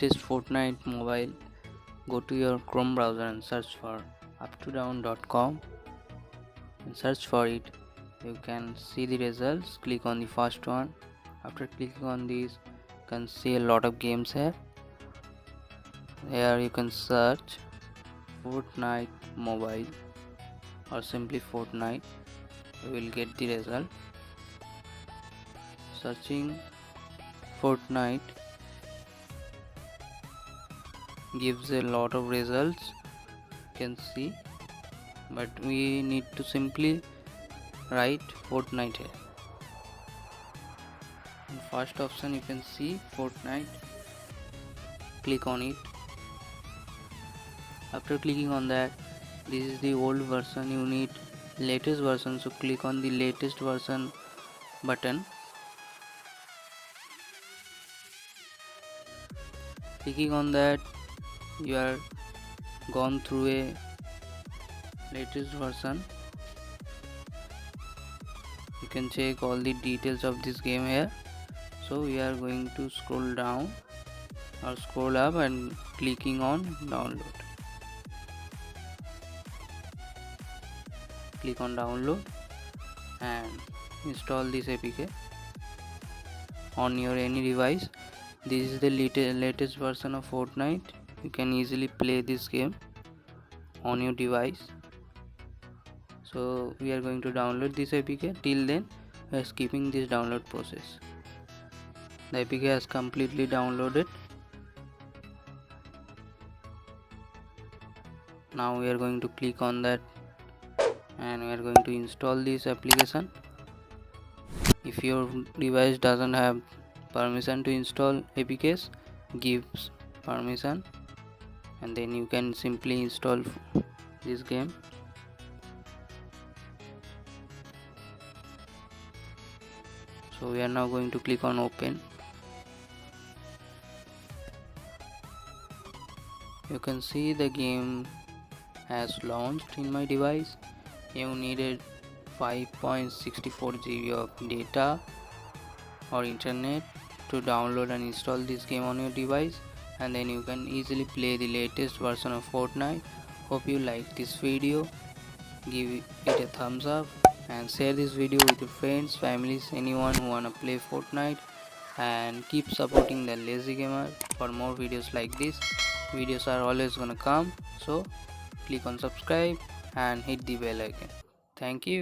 latest Fortnite mobile, go to your Chrome browser and search for uptodown.com and search for it. You can see the results. Click on the first one. After clicking on this, you can see a lot of games here. Here you can search Fortnite mobile or simply Fortnite. You will get the result. Searching Fortnite gives a lot of results, you can see, but we need to simply write Fortnite here. In first option you can see Fortnite. Click on it. After clicking on that, this is the old version, you need latest version, so click on the latest version button. Clicking on that, you are gone through a latest version. You can check all the details of this game here. So we are going to scroll down or scroll up and clicking on download. Click on download and install this APK on your any device. This is the latest version of Fortnite. You can easily play this game on your device. So we are going to download this APK. Till then we are skipping this download process. The APK has completely downloaded. Now we are going to click on that and we are going to install this application. If your device doesn't have permission to install APKs, give permission and then you can simply install this game. So we are now going to click on open. You can see the game has launched in my device. You needed 5.64 GB of data or internet to download and install this game on your device, and then you can easily play the latest version of Fortnite. Hope you like this video. Give it a thumbs up and share this video with your friends, families, anyone who wanna play Fortnite, and keep supporting the lazy gamer for more videos like this. Videos are always gonna come, so click on subscribe and hit the bell icon. Thank you.